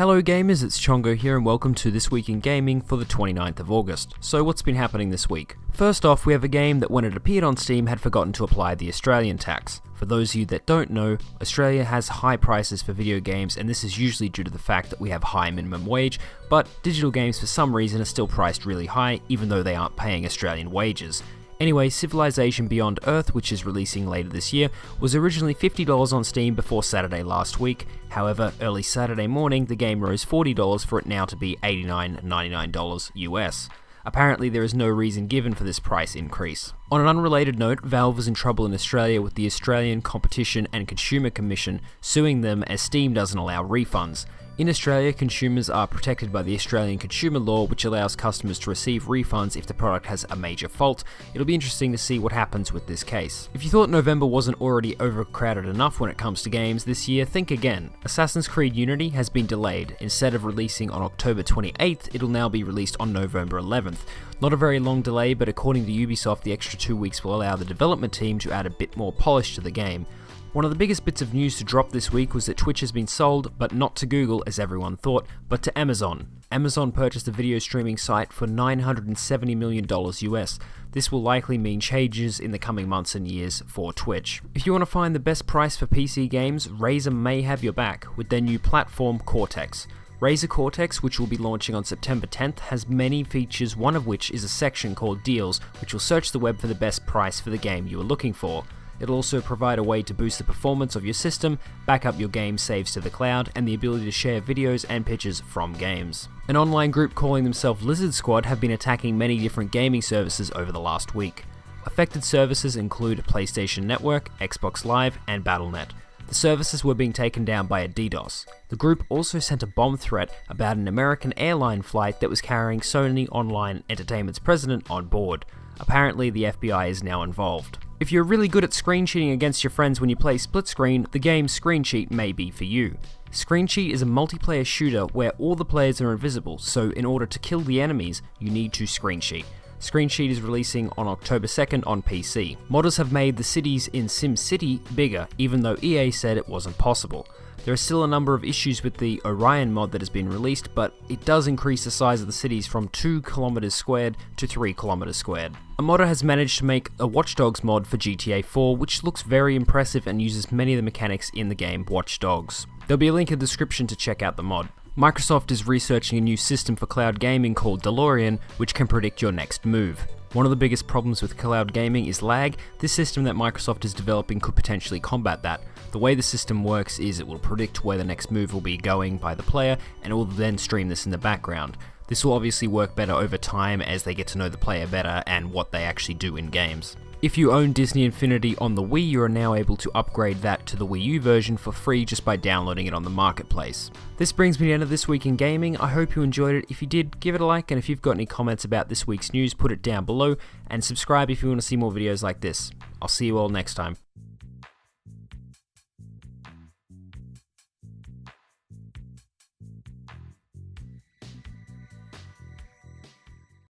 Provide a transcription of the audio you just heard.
Hello gamers, it's Chongo here and welcome to This Week in Gaming for the 29th of August. So what's been happening this week? First off, we have a game that when it appeared on Steam had forgotten to apply the Australian tax. For those of you that don't know, Australia has high prices for video games, and this is usually due to the fact that we have high minimum wage, but digital games for some reason are still priced really high even though they aren't paying Australian wages. Anyway, Civilization Beyond Earth, which is releasing later this year, was originally $50 on Steam before Saturday last week. However, early Saturday morning, the game rose $40 for it now to be $89.99 US. Apparently, there is no reason given for this price increase. On an unrelated note, Valve was in trouble in Australia with the Australian Competition and Consumer Commission suing them as Steam doesn't allow refunds. In Australia, consumers are protected by the Australian consumer law, which allows customers to receive refunds if the product has a major fault. It'll be interesting to see what happens with this case. If you thought November wasn't already overcrowded enough when it comes to games this year, think again. Assassin's Creed Unity has been delayed. Instead of releasing on October 28th, it'll now be released on November 11th. Not a very long delay, but according to Ubisoft, the extra 2 weeks will allow the development team to add a bit more polish to the game. One of the biggest bits of news to drop this week was that Twitch has been sold, but not to Google as everyone thought, but to Amazon. Amazon purchased the video streaming site for $970 million US. This will likely mean changes in the coming months and years for Twitch. If you want to find the best price for PC games, Razer may have your back with their new platform Cortex. Razer Cortex, which will be launching on September 10th, has many features, one of which is a section called Deals, which will search the web for the best price for the game you are looking for. It'll also provide a way to boost the performance of your system, back up your game saves to the cloud, and the ability to share videos and pictures from games. An online group calling themselves Lizard Squad have been attacking many different gaming services over the last week. Affected services include PlayStation Network, Xbox Live, and Battle.net. The services were being taken down by a DDoS. The group also sent a bomb threat about an American airline flight that was carrying Sony Online Entertainment's president on board. Apparently, the FBI is now involved. If you're really good at screencheating against your friends when you play split screen, the game Screencheat may be for you. Screencheat is a multiplayer shooter where all the players are invisible, so in order to kill the enemies, you need to screencheat. Screencheat is releasing on October 2nd on PC. Modders have made the cities in SimCity bigger, even though EA said it wasn't possible. There are still a number of issues with the Orion mod that has been released, but it does increase the size of the cities from 2 km squared to 3 km squared. A modder has managed to make a Watch Dogs mod for GTA 4, which looks very impressive and uses many of the mechanics in the game Watch Dogs. There'll be a link in the description to check out the mod. Microsoft is researching a new system for cloud gaming called DeLorean, which can predict your next move. One of the biggest problems with cloud gaming is lag. This system that Microsoft is developing could potentially combat that. The way the system works is it will predict where the next move will be going by the player, and it will then stream this in the background. This will obviously work better over time as they get to know the player better and what they actually do in games. If you own Disney Infinity on the Wii, you are now able to upgrade that to the Wii U version for free just by downloading it on the marketplace. This brings me to the end of This Week in Gaming. I hope you enjoyed it. If you did, give it a like, and if you've got any comments about this week's news, put it down below, and subscribe if you want to see more videos like this. I'll see you all next time.